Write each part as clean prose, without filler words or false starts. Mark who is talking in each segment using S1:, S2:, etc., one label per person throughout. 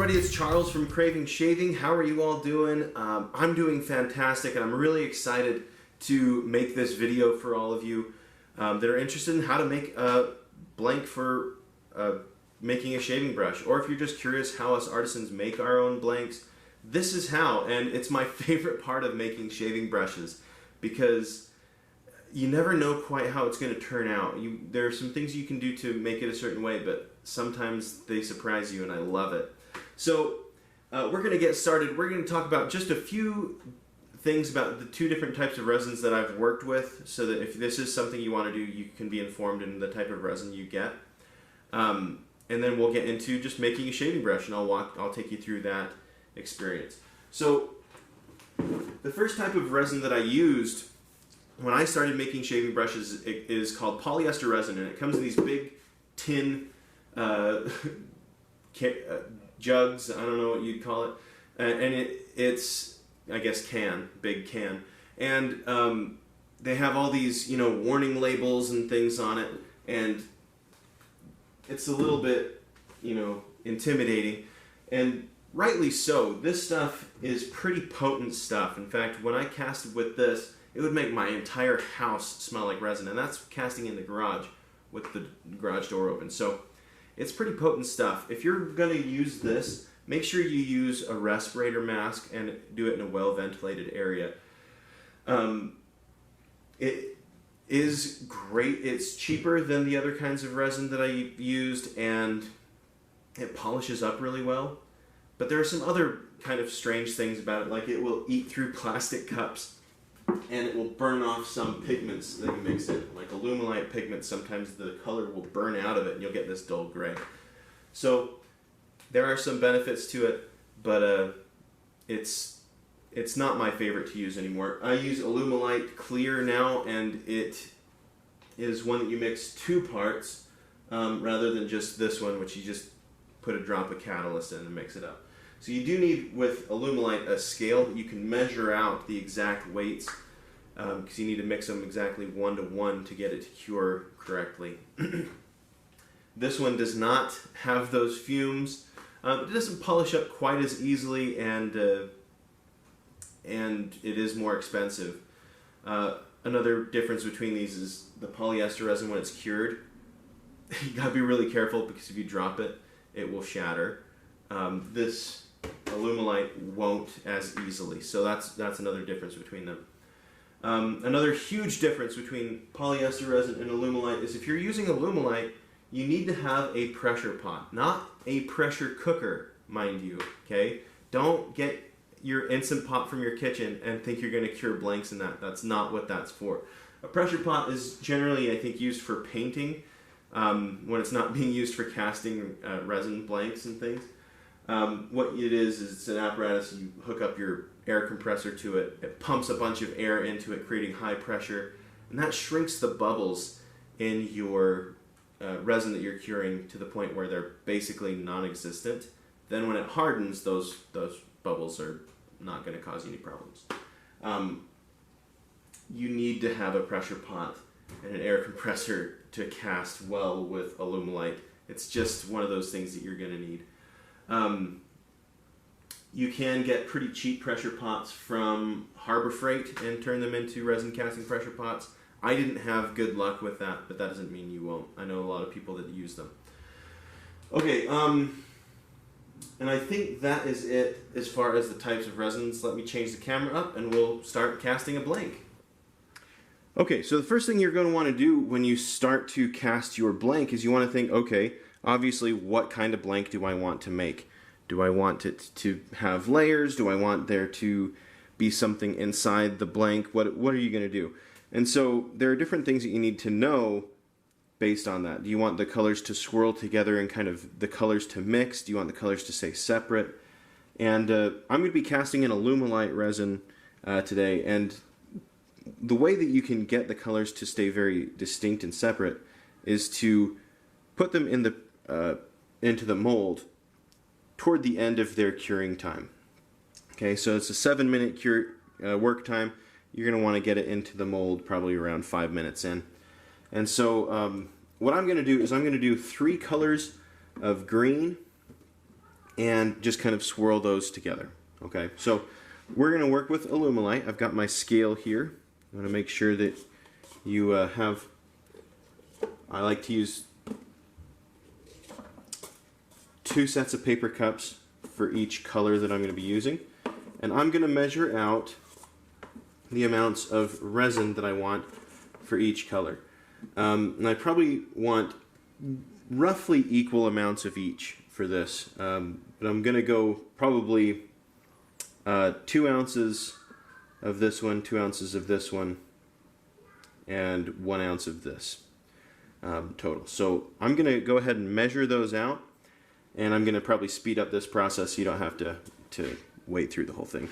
S1: everybody, it's Charles from Craving Shaving. How are you all doing? I'm doing fantastic, and I'm really excited to make this video for all of you that are interested in how to make a blank for making a shaving brush, or if you're just curious how us artisans make our own blanks, this is how. And it's my favorite part of making shaving brushes because you never know quite how it's going to turn out. There are some things you can do to make it a certain way, but sometimes they surprise you, and I love it. So we're going to get started. We're going to talk about just a few things about the two different types of resins that I've worked with, so that if this is something you want to do, you can be informed in the type of resin you get. And then we'll get into just making a shaving brush, and I'll take you through that experience. So the first type of resin that I used when I started making shaving brushes is called polyester resin, and it comes in these big tin jugs, I don't know what you'd call it, and it's I guess big can, and they have all these warning labels and things on it, and it's a little bit intimidating, and rightly so. This stuff is pretty potent stuff. In fact, when I casted with this, it would make my entire house smell like resin, and that's casting in the garage with the garage door open. So it's pretty potent stuff. If you're going to use this, make sure you use a respirator mask and do it in a well-ventilated area. It is great. It's cheaper than the other kinds of resin that I used, and it polishes up really well. But there are some other kind of strange things about it, like it will eat through plastic cups, and it will burn off some pigments that you mix in. Like Alumilite pigment, sometimes the color will burn out of it and you'll get this dull gray. So there are some benefits to it, but it's not my favorite to use anymore. I use Alumilite Clear now, and it is one that you mix 2 parts rather than just this one, which you just put a drop of catalyst in and mix it up. So you do need, with Alumilite, a scale that you can measure out the exact weights, because you need to mix them exactly 1 to 1 to get it to cure correctly. This one does not have those fumes. It doesn't polish up quite as easily, and it is more expensive. Another difference between these is the polyester resin, when it's cured, you gotta be really careful, because if you drop it, it will shatter. This Alumilite won't as easily, so that's another difference between them. Another huge difference between polyester resin and Alumilite is if you're using Alumilite, you need to have a pressure pot, not a pressure cooker, mind you. Okay, don't get your Instant Pot from your kitchen and think you're going to cure blanks in that. That's not what that's for. A pressure pot is generally, I think, used for painting when it's not being used for casting resin blanks and things. What it is it's an apparatus. You hook up your air compressor to it. It pumps a bunch of air into it, creating high pressure, and that shrinks the bubbles in your resin that you're curing to the point where they're basically non-existent. Then when it hardens, those bubbles are not going to cause you any problems. You need to have a pressure pot and an air compressor to cast well with Alumilite. It's just one of those things that you're going to need. You can get pretty cheap pressure pots from Harbor Freight and turn them into resin casting pressure pots. I didn't have good luck with that, but that doesn't mean you won't. I know a lot of people that use them. Okay, and I think that is it as far as the types of resins. Let me change the camera up and we'll start casting a blank. Okay, so the first thing you're going to want to do when you start to cast your blank is you want to think, okay, obviously what kind of blank do I want to make? Do I want it to have layers? Do I want there to be something inside the blank? What are you going to do? And so there are different things that you need to know based on that. Do you want the colors to swirl together and kind of the colors to mix? Do you want the colors to stay separate? And I'm going to be casting in Alumilite resin today, and the way that you can get the colors to stay very distinct and separate is to put them in the into the mold toward the end of their curing time. Okay, so it's a 7-minute cure work time. You're going to want to get it into the mold probably around 5 minutes in. And so what I'm going to do is I'm going to do 3 colors of green, and just kind of swirl those together. Okay, so we're going to work with Alumilite. I've got my scale here. I'm going to make sure that you have, I like to use 2 sets of paper cups for each color that I'm going to be using. And I'm going to measure out the amounts of resin that I want for each color. And I probably want roughly equal amounts of each for this. But I'm going to go probably 2 ounces of this one, 2 ounces of this one, and 1 ounce of this total. So I'm going to go ahead and measure those out, and I'm going to probably speed up this process so you don't have to wait through the whole thing.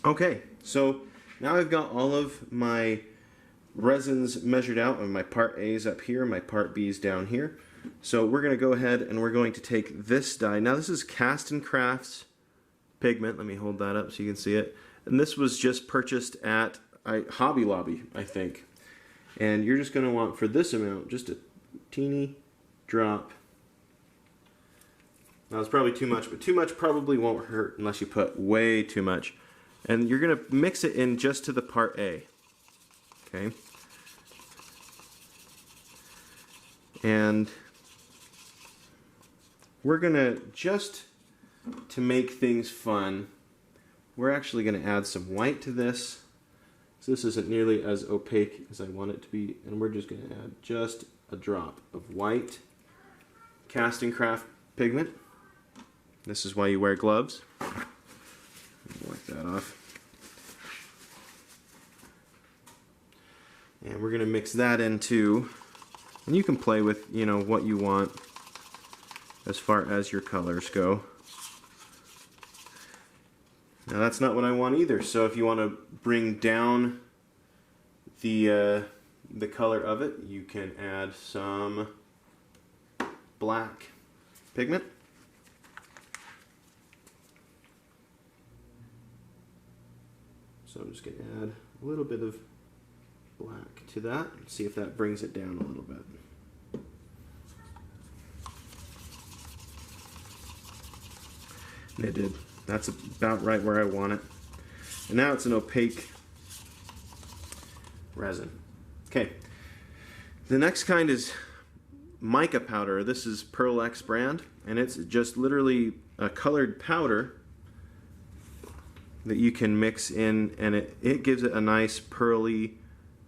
S1: Okay, so now I've got all of my resins measured out, and my part A is up here, my part B is down here. So we're going to go ahead and we're going to take this dye. Now this is Cast and Crafts pigment. Let me hold that up so you can see it. And this was just purchased at Hobby Lobby, I think. And you're just going to want, for this amount, just a teeny drop. Now it's probably too much, but too much probably won't hurt unless you put way too much. And you're going to mix it in just to the part A. Okay. And we're going to, just to make things fun, we're actually going to add some white to this. So this isn't nearly as opaque as I want it to be. And we're just going to add just a drop of white Cast and Craft pigment. This is why you wear gloves. Wipe that off. And we're going to mix that into, and you can play with, you know, what you want as far as your colors go. Now that's not what I want either, so if you want to bring down the color of it, you can add some black pigment. So I'm just going to add a little bit of black to that, see if that brings it down a little bit. And it did. That's about right where I want it. And now it's an opaque resin. Okay. The next kind is mica powder. This is Pearl X brand, and it's just literally a colored powder that you can mix in, and it gives it a nice pearly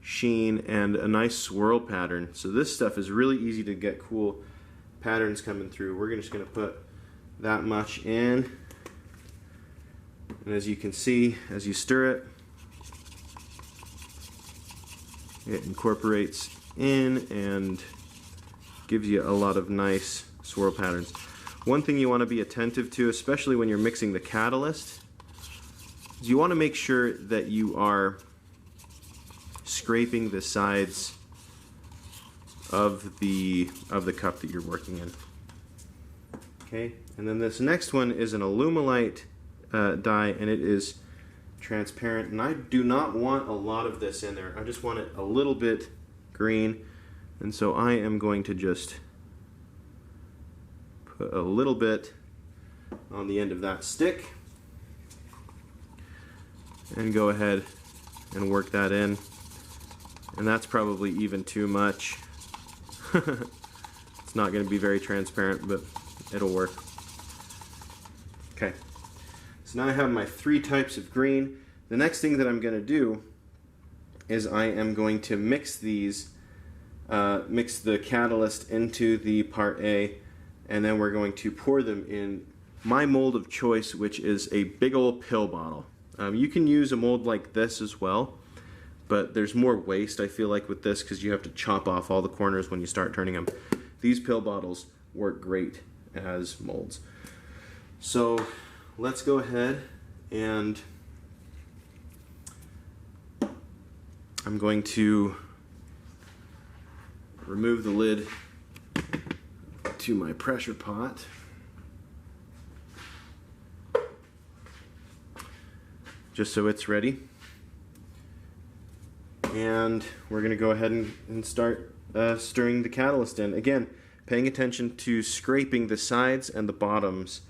S1: sheen and a nice swirl pattern. So this stuff is really easy to get cool patterns coming through. We're just going to put that much in, and as you can see, as you stir it, it incorporates in and gives you a lot of nice swirl patterns. One thing you want to be attentive to, especially when you're mixing the catalyst, is you want to make sure that you are scraping the sides of the cup that you're working in. Okay, and then this next one is an Alumilite dye, and it is transparent, and I do not want a lot of this in there. I just want it a little bit green, and so I am going to just put a little bit on the end of that stick and go ahead and work that in. And that's probably even too much. It's not going to be very transparent, but it'll work. Okay, so now I have my 3 types of green. The next thing that I'm going to do is I am going to mix these, mix the catalyst into the part A, and then we're going to pour them in my mold of choice, which is a big old pill bottle. You can use a mold like this as well, but there's more waste, I feel like, with this because you have to chop off all the corners when you start turning them. These pill bottles work great as molds. So let's go ahead and I'm going to remove the lid to my pressure pot. Just so it's ready. And we're going to go ahead and start stirring the catalyst in. Again, paying attention to scraping the sides and the bottoms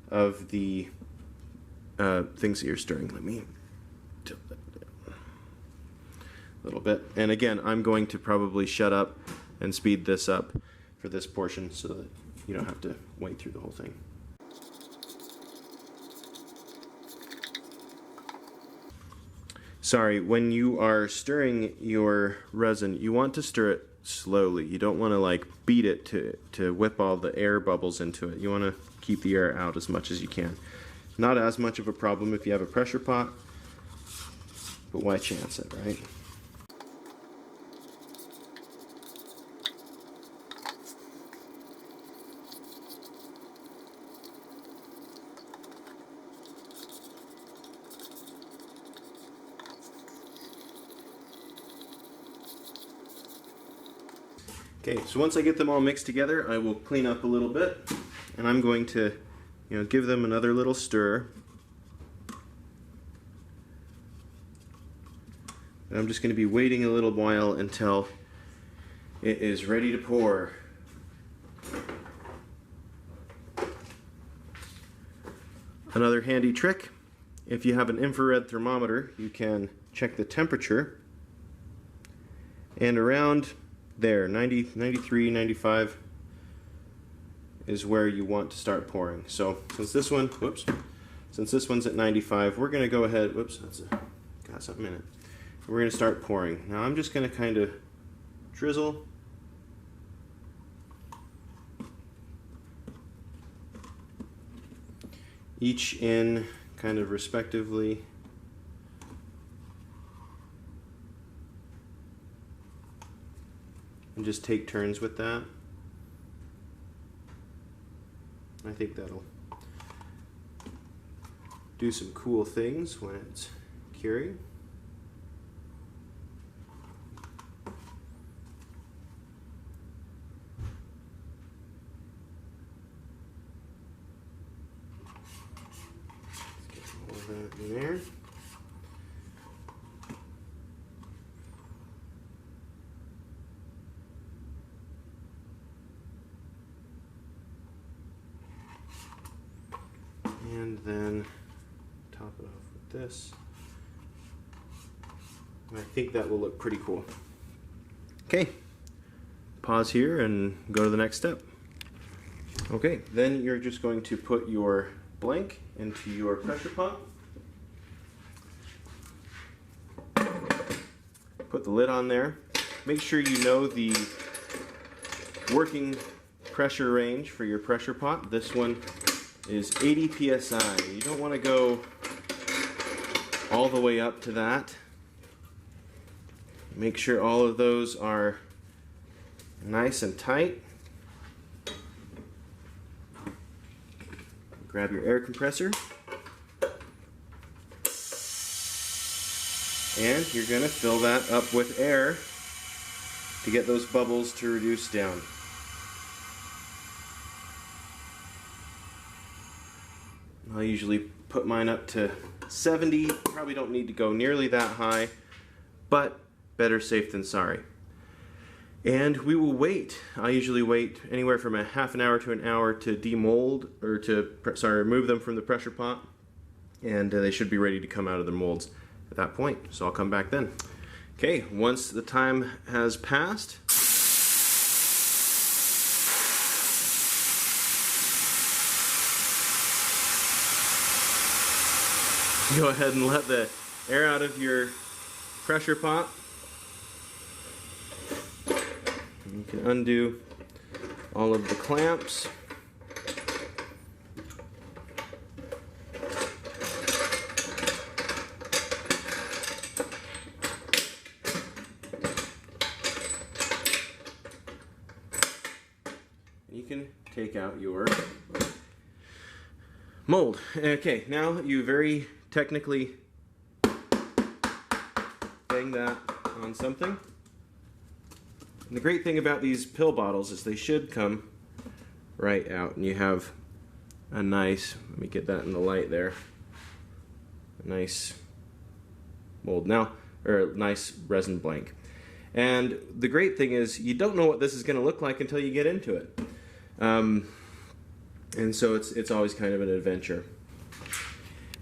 S1: of the things that you're stirring. Let me tilt that down a little bit. And again, I'm going to probably shut up and speed this up for this portion so that you don't have to wait through the whole thing. Sorry, when you are stirring your resin, you want to stir it slowly. You don't want to like beat it to whip all the air bubbles into it. You want to keep the air out as much as you can. Not as much of a problem if you have a pressure pot, but why chance it, right? Okay, so once I get them all mixed together, I will clean up a little bit, and I'm going to, give them another little stir. And I'm just going to be waiting a little while until it is ready to pour. Another handy trick, if you have an infrared thermometer, you can check the temperature, and around there, 90, 93, 95 is where you want to start pouring. So since this one's at 95, we're going to go ahead, got something in it. We're going to start pouring. Now I'm just going to kind of drizzle. Each in kind of respectively. And just take turns with that. I think that'll do some cool things when it's curing. Let's get all that in there. And then top it off with this. And I think that will look pretty cool. Okay, pause here and go to the next step. Okay, then you're just going to put your blank into your pressure pot. Put the lid on there. Make sure you know the working pressure range for your pressure pot. This one is 80 psi. You don't want to go all the way up to that. Make sure all of those are nice and tight. Grab your air compressor, and you're going to fill that up with air to get those bubbles to reduce down. I'll usually put mine up to 70. Probably don't need to go nearly that high, but better safe than sorry. And we will wait. I usually wait anywhere from a half an hour to an hour to demold, or to remove them from the pressure pot, and they should be ready to come out of the molds at that point. So I'll come back then. Okay, once the time has passed, go ahead and let the air out of your pressure pot. And you can undo all of the clamps. You can take out your mold. Okay, now you very technically bang that on something. And the great thing about these pill bottles is they should come right out, and you have a nice, let me get that in the light there, a nice mold now, or a nice resin blank. And the great thing is you don't know what this is going to look like until you get into it. And so it's always kind of an adventure.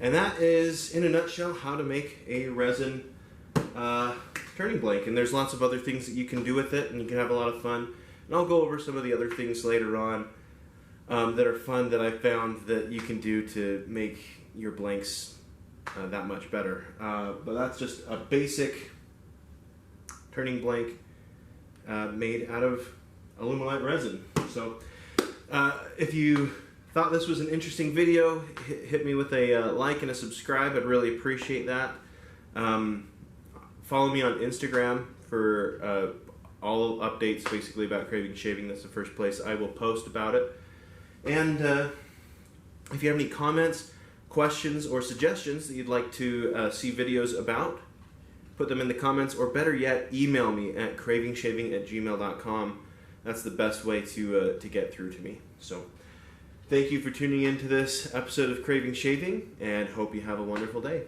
S1: And that is, in a nutshell, how to make a resin turning blank. And there's lots of other things that you can do with it, and you can have a lot of fun. And I'll go over some of the other things later on that are fun that I found that you can do to make your blanks that much better. But that's just a basic turning blank made out of alumilite resin. So if you thought this was an interesting video, hit me with a like and a subscribe. I'd really appreciate that. Follow me on Instagram for all updates basically about Craving Shaving. That's the first place I will post about it. And if you have any comments, questions, or suggestions that you'd like to see videos about, put them in the comments, or better yet, email me at cravingshaving@gmail.com. That's the best way to get through to me. So thank you for tuning in to this episode of Craving Shaving, and hope you have a wonderful day.